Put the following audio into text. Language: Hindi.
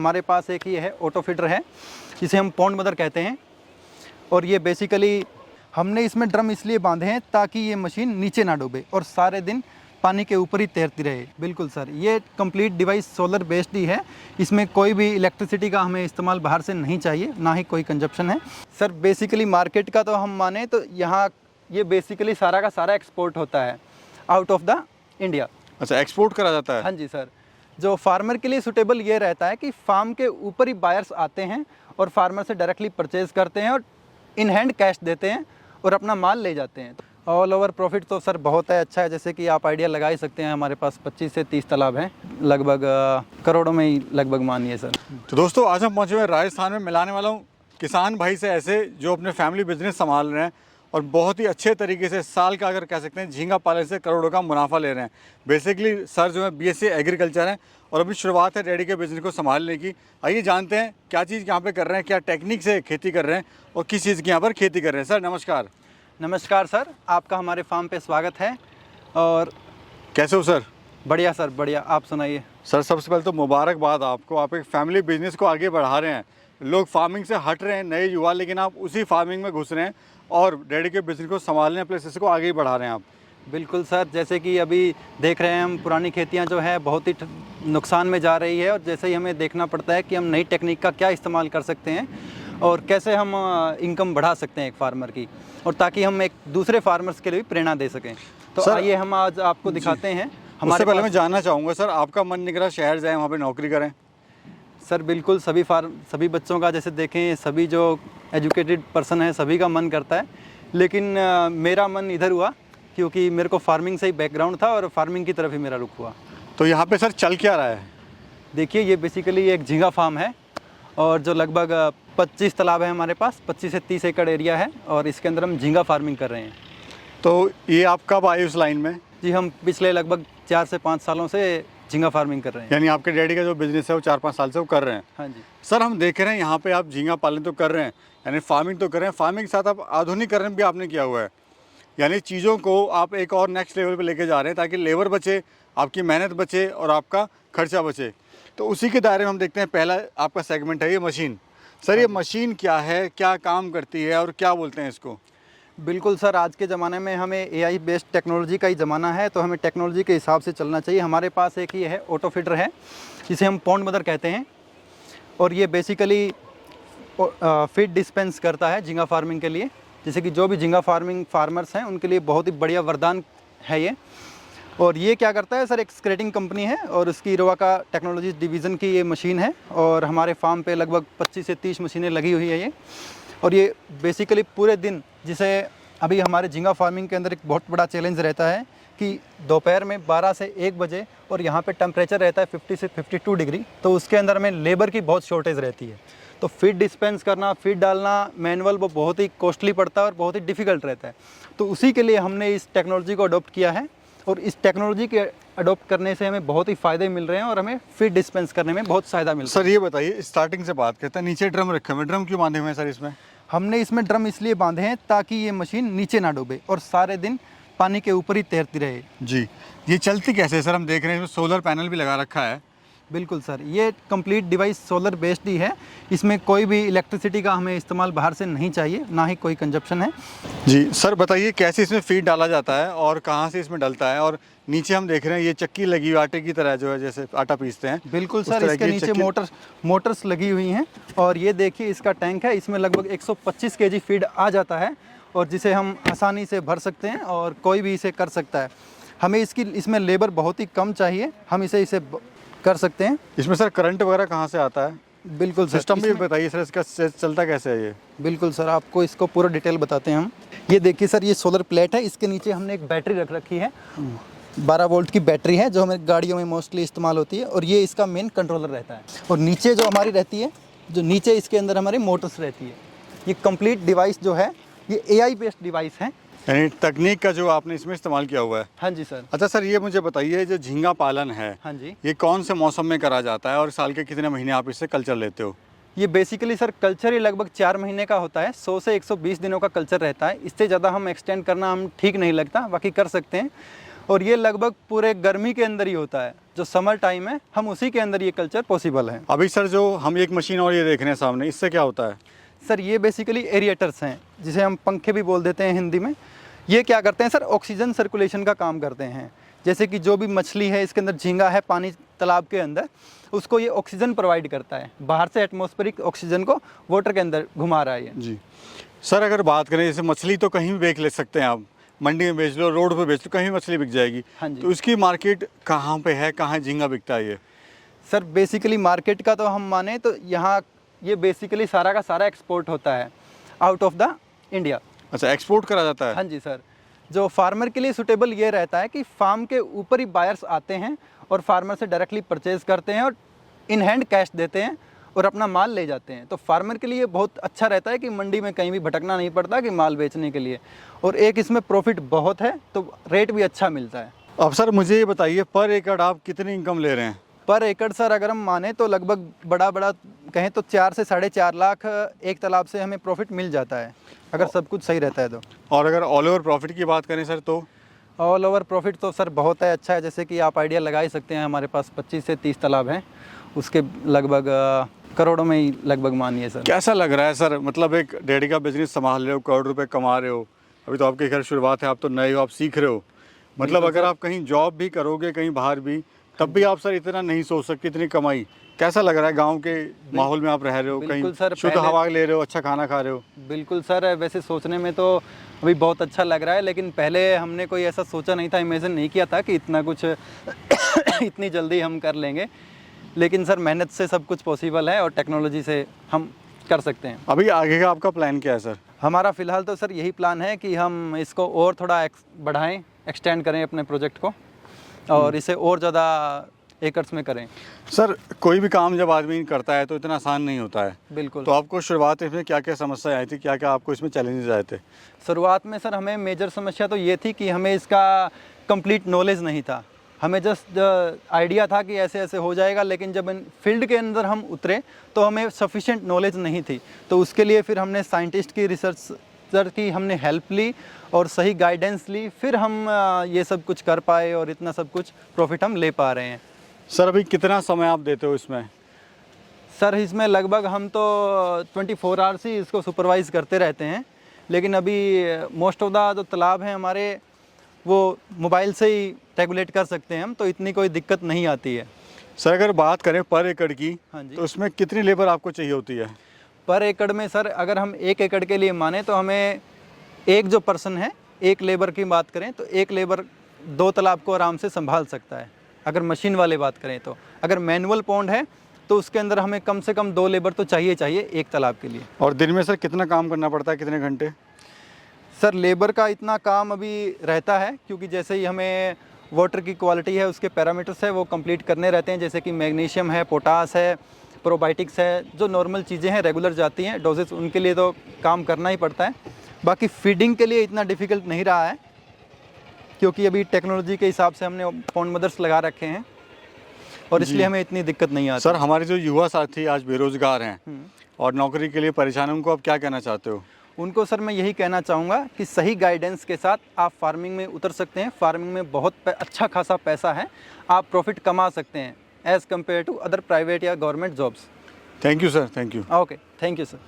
हमारे पास एक ये है ऑटो फीडर है, जिसे हम पॉन्ड मदर कहते हैं। और ये बेसिकली हमने इसमें ड्रम इसलिए बांधे हैं ताकि ये मशीन नीचे ना डूबे और सारे दिन पानी के ऊपर ही तैरती रहे। बिल्कुल सर, ये कंप्लीट डिवाइस सोलर बेस्ड ही है। इसमें कोई भी इलेक्ट्रिसिटी का हमें इस्तेमाल बाहर से नहीं चाहिए, ना ही कोई कंजप्शन है। सर बेसिकली मार्केट का तो हम माने तो यहाँ ये बेसिकली सारा का सारा एक्सपोर्ट होता है आउट ऑफ द इंडिया। अच्छा, एक्सपोर्ट करा जाता है? हाँ जी सर। जो फार्मर के लिए सुटेबल ये रहता है कि फार्म के ऊपर ही बायर्स आते हैं और फार्मर से डायरेक्टली परचेज करते हैं और इन हैंड कैश देते हैं और अपना माल ले जाते हैं। ऑल ओवर प्रॉफिट तो सर बहुत है, अच्छा है। जैसे कि आप आइडिया लगा ही सकते हैं, हमारे पास 25 से 30 तालाब हैं, लगभग करोड़ों में ही लगभग मानिए सर। तो दोस्तों, आज हम पहुँचे हुए राजस्थान में। मिलाने वाला हूँ किसान भाई से, ऐसे जो अपने फैमिली बिजनेस संभाल रहे हैं और बहुत ही अच्छे तरीके से साल का अगर कह सकते हैं झींगा पालन से करोड़ों का मुनाफा ले रहे हैं। बेसिकली सर जो है बीएससी एग्रीकल्चर है और अभी शुरुआत है डैडी के बिजनेस को संभालने की। आइए जानते हैं क्या चीज़ यहाँ पे कर रहे हैं, क्या टेक्निक से खेती कर रहे हैं और किस चीज़ की यहाँ पर खेती कर रहे हैं। सर नमस्कार। नमस्कार सर, आपका हमारे फार्म पे स्वागत है। और कैसे हो सर? बढ़िया सर, बढ़िया। आप सुनाइए। सर सबसे पहले तो मुबारकबाद आपको, आप एक फैमिली बिजनेस को आगे बढ़ा रहे हैं। लोग फार्मिंग से हट रहे हैं, नए युवा, लेकिन आप उसी फार्मिंग में घुस रहे हैं और डैडी के बिजनेस को संभालने हैं, प्लस इसको आगे ही बढ़ा रहे हैं आप। बिल्कुल सर, जैसे कि अभी देख रहे हैं हम, पुरानी खेतियां जो है बहुत ही नुकसान में जा रही है और जैसे ही हमें देखना पड़ता है कि हम नई टेक्निक का क्या इस्तेमाल कर सकते हैं और कैसे हम इनकम बढ़ा सकते हैं एक फार्मर की, और ताकि हम एक दूसरे फार्मर्स के लिए भी प्रेरणा दे सकें। तो आइए हम आज आपको दिखाते हैं। हमारे पहले मैं जानना चाहूँगा सर, आपका मन नहीं करा शहर जाएँ, वहाँ पर नौकरी करें? सर बिल्कुल, सभी बच्चों का जैसे देखें, सभी जो एजुकेटेड पर्सन है सभी का मन करता है, लेकिन मेरा मन इधर हुआ क्योंकि मेरे को फार्मिंग से ही बैकग्राउंड था और फार्मिंग की तरफ ही मेरा रुख हुआ। तो यहाँ पे सर चल क्या रहा है? देखिए, ये बेसिकली एक झींगा फार्म है और जो लगभग 25 तालाब है हमारे पास, 25 से 30 एकड़ एरिया है और इसके अंदर हम झींगा फार्मिंग कर रहे हैं। तो ये आप कब आए उस लाइन में? जी, हम पिछले लगभग 4 से 5 सालों से झींगा फार्मिंग कर रहे हैं। यानी आपके डैडी का जो बिजनेस है वो 4-5 साल से वो कर रहे हैं? हाँ जी सर, हम देख रहे हैं यहाँ पे आप झींगा पालन तो कर रहे हैं, यानी फार्मिंग तो कर रहे हैं, फार्मिंग के साथ आप आधुनिकीकरण भी आपने किया हुआ है, यानी चीज़ों को आप एक और नेक्स्ट लेवल पे लेके जा रहे हैं ताकि लेबर बचे, आपकी मेहनत बचे और आपका खर्चा बचे। तो उसी के दायरे में हम देखते हैं पहला आपका सेगमेंट है ये मशीन। सर ये मशीन क्या है, क्या काम करती है और क्या बोलते हैं इसको? बिल्कुल सर, आज के ज़माने में हमें एआई बेस्ड टेक्नोलॉजी का ही ज़माना है, तो हमें टेक्नोलॉजी के हिसाब से चलना चाहिए। हमारे पास एक ये है ऑटो फीडर है, जिसे हम पॉन्ड मदर कहते हैं, और ये बेसिकली फीड डिस्पेंस करता है झींगा फार्मिंग के लिए। जैसे कि जो भी झींगा फार्मर्स हैं उनके लिए बहुत ही बढ़िया वरदान है ये। और ये क्या करता है सर, एक स्क्रेटिंग कंपनी है और उसकी रोवा का टेक्नोलॉजी डिवीज़न की ये मशीन है और हमारे फार्म पे लगभग 25 से 30 मशीनें लगी हुई है ये। और ये बेसिकली पूरे दिन, जिसे अभी हमारे झींगा फार्मिंग के अंदर एक बहुत बड़ा चैलेंज रहता है कि दोपहर में 12 से 1 बजे और यहाँ पे टेम्परेचर रहता है 50 से 52 डिग्री, तो उसके अंदर में लेबर की बहुत शॉर्टेज रहती है। तो फीड डिस्पेंस करना, फीड डालना मैनुअल, वो बहुत ही कॉस्टली पड़ता है और बहुत ही डिफ़िकल्ट रहता है। तो उसी के लिए हमने इस टेक्नोलॉजी को अडॉप्ट किया है और इस टेक्नोलॉजी के अडॉप्ट करने से हमें बहुत ही फ़ायदे मिल रहे हैं और हमें फीड डिस्पेंस करने में बहुत फ़ायदा मिल रहा है। सर ये बताइए, स्टार्टिंग से बात करते हैं, नीचे ड्रम रखे हुए, ड्रम क्यों बांधे हुए हैं सर इसमें? हमने इसमें ड्रम इसलिए बांधे हैं ताकि ये मशीन नीचे ना डूबे और सारे दिन पानी के ऊपर ही तैरती रहे। जी, ये चलती कैसे है सर? हम देख रहे हैं इसमें सोलर पैनल भी लगा रखा है। बिल्कुल सर, ये कंप्लीट डिवाइस सोलर बेस्ड ही है। इसमें कोई भी इलेक्ट्रिसिटी का हमें इस्तेमाल बाहर से नहीं चाहिए, ना ही कोई कंजप्शन है। जी सर बताइए, कैसे इसमें फीड डाला जाता है और कहाँ से इसमें डलता है? और नीचे हम देख रहे हैं ये चक्की लगी हुई आटे की तरह, जो है जैसे आटा पीसते हैं। बिल्कुल सर, इसके नीचे मोटर्स लगी हुई हैं और ये देखिए इसका टैंक है, इसमें लगभग 125 केजी फीड आ जाता है और जिसे हम आसानी से भर सकते हैं और कोई भी इसे कर सकता है। हमें इसमें लेबर बहुत ही कम चाहिए, हम इसे कर सकते हैं। इसमें सर करंट वगैरह कहाँ से आता है? बिल्कुल सर, सिस्टम भी बताइए सर, इसका चलता कैसे है ये? बिल्कुल सर, आपको इसको पूरा डिटेल बताते हैं हम। ये देखिए सर, ये सोलर प्लेट है, इसके नीचे हमने एक बैटरी रख रखी है, 12 वोल्ट की बैटरी है जो हमें गाड़ियों में मोस्टली इस्तेमाल होती है और ये इसका मेन कंट्रोलर रहता है। और नीचे जो हमारी रहती है, जो नीचे इसके अंदर हमारी मोटर्स रहती है। ये कंप्लीट डिवाइस जो है ये एआई बेस्ड डिवाइस है, यानी तकनीक का जो आपने इसमें इस्तेमाल किया हुआ है। हाँ जी सर। अच्छा सर, ये मुझे बताइए, जो झींगा पालन है, हाँ जी, ये कौन से मौसम में करा जाता है और साल के कितने महीने आप इससे कल्चर लेते हो? ये बेसिकली सर कल्चर ही लगभग 4 महीने का होता है, 100 से 120 दिनों का कल्चर रहता है। इससे ज़्यादा हम एक्सटेंड करना हम ठीक नहीं लगता, बाकी कर सकते हैं। और ये लगभग पूरे गर्मी के अंदर ही होता है। जो समर टाइम है हम उसी के अंदर ये कल्चर पॉसिबल है। अभी सर जो हम एक मशीन और ये देख रहे हैं सामने, इससे क्या होता है? सर ये बेसिकली एरिएटर्स हैं, जिसे हम पंखे भी बोल देते हैं हिंदी में। ये क्या करते हैं सर, ऑक्सीजन सर्कुलेशन का काम करते हैं। जैसे कि जो भी मछली है, इसके अंदर झींगा है पानी तालाब के अंदर, उसको ये ऑक्सीजन प्रोवाइड करता है। बाहर से एटमॉस्फेरिक ऑक्सीजन को वाटर के अंदर घुमा रहा है ये। जी सर, अगर बात करें जैसे मछली तो कहीं भी बेच ले सकते हैं आप, मंडी में बेच लो, रोड पे बेच लो, कहीं भी मछली बिक जाएगी। हाँ जी। तो इसकी मार्केट कहाँ पे है, कहाँ झींगा बिकता है ये? सर बेसिकली मार्केट का तो हम माने तो यहाँ ये बेसिकली सारा का सारा एक्सपोर्ट होता है आउट ऑफ द इंडिया। अच्छा, एक्सपोर्ट करा जाता है? हाँ जी सर। जो फार्मर के लिए सूटेबल ये रहता है कि फार्म के ऊपर ही बायर्स आते हैं और फार्मर से डायरेक्टली परचेज करते हैं और इन हैंड कैश देते हैं और अपना माल ले जाते हैं। तो फार्मर के लिए बहुत अच्छा रहता है कि मंडी में कहीं भी भटकना नहीं पड़ता कि माल बेचने के लिए, और एक इसमें प्रॉफिट बहुत है, तो रेट भी अच्छा मिलता है। अब सर मुझे ये बताइए, पर एकड़ आप कितनी इनकम ले रहे हैं? पर एकड़ सर अगर हम माने तो लगभग बड़ा कहें तो 4 से 4.5 लाख एक तालाब से हमें प्रॉफिट मिल जाता है, अगर सब कुछ सही रहता है तो। और अगर ऑल ओवर प्रॉफिट की बात करें सर तो? ऑल ओवर प्रॉफिट तो सर बहुत है, अच्छा है। जैसे कि आप आइडिया लगा ही सकते हैं, हमारे पास 25 से 30 तालाब हैं, उसके लगभग करोड़ों में ही लगभग मानिए सर। कैसा लग रहा है सर, मतलब एक डेयरी का बिजनेस संभाल रहे हो, करोड़ रुपए कमा रहे हो, अभी तो आपके खैर शुरुआत है, आप तो नए हो, आप सीख रहे हो, मतलब अगर आप कहीं जॉब भी करोगे कहीं बाहर भी, तब भी आप सर इतना नहीं सोच सकते इतनी कमाई। कैसा लग रहा है, गांव के माहौल में आप रह रहे हो, कहीं सर, शुद्ध हवा ले रहे हो, अच्छा खाना खा रहे हो? बिल्कुल सर, वैसे सोचने में तो अभी बहुत अच्छा लग रहा है, लेकिन पहले हमने कोई ऐसा सोचा नहीं था, इमेजिन नहीं किया था कि इतना कुछ इतनी जल्दी हम कर लेंगे। लेकिन सर मेहनत से सब कुछ पॉसिबल है और टेक्नोलॉजी से हम कर सकते हैं। अभी आगे का आपका प्लान क्या है सर? हमारा फ़िलहाल तो सर यही प्लान है कि हम इसको और थोड़ा बढ़ाएं, एक्सटेंड करें अपने प्रोजेक्ट को और इसे और ज़्यादा एकर्स में करें। सर कोई भी काम जब आदमी करता है तो इतना आसान नहीं होता है। बिल्कुल। तो आपको शुरुआत में क्या क्या समस्या आई थी, क्या क्या आपको इसमें चैलेंजेस आए थे? शुरुआत में सर हमें मेजर समस्या तो ये थी कि हमें इसका कंप्लीट नॉलेज नहीं था। हमें जस्ट आइडिया था कि ऐसे ऐसे हो जाएगा, लेकिन जब फील्ड के अंदर हम उतरे तो हमें सफिशिएंट नॉलेज नहीं थी। तो उसके लिए फिर हमने साइंटिस्ट की रिसर्चर की हमने हेल्प ली और सही गाइडेंस ली, फिर हम ये सब कुछ कर पाए और इतना सब कुछ प्रॉफिट हम ले पा रहे हैं। सर अभी कितना समय आप देते हो इसमें? सर इसमें लगभग हम तो 24 आवर्स ही इसको सुपरवाइज करते रहते हैं, लेकिन अभी मोस्ट ऑफ द जो तालाब हैं हमारे वो मोबाइल से ही रेगुलेट कर सकते हैं हम, तो इतनी कोई दिक्कत नहीं आती है। सर अगर बात करें पर एकड़ की, हाँ जी। तो उसमें कितनी लेबर आपको चाहिए होती है? पर एकड़ में सर अगर हम 1 एकड़ के लिए माने तो हमें एक जो पर्सन है, एक लेबर की बात करें तो एक लेबर 2 तालाब को आराम से संभाल सकता है। अगर मशीन वाले बात करें तो, अगर मैनुअल पॉन्ड है तो उसके अंदर हमें कम से कम 2 लेबर तो चाहिए एक तालाब के लिए। और दिन में सर कितना काम करना पड़ता है, कितने घंटे? सर लेबर का इतना काम अभी रहता है, क्योंकि जैसे ही हमें वाटर की क्वालिटी है, उसके पैरामीटर्स है वो कंप्लीट करने रहते हैं। जैसे कि मैग्नीशियम है, पोटास है, प्रोबायोटिक्स है, जो नॉर्मल चीज़ें हैं रेगुलर जाती हैं डोजेस, उनके लिए तो काम करना ही पड़ता है। बाकी फीडिंग के लिए इतना डिफ़िकल्ट नहीं रहा है, क्योंकि अभी टेक्नोलॉजी के हिसाब से हमने पॉन्ड मदर्स लगा रखे हैं और इसलिए हमें इतनी दिक्कत नहीं आती। सर हमारे जो युवा साथी आज बेरोजगार हैं और नौकरी के लिए परेशान हैं, उनको आप क्या कहना चाहते हो? उनको सर मैं यही कहना चाहूँगा कि सही गाइडेंस के साथ आप फार्मिंग में उतर सकते हैं। फार्मिंग में बहुत अच्छा खासा पैसा है, आप प्रॉफिट कमा सकते हैं as compare to other private या government jobs. Thank you sir, thank you. Okay, thank you sir.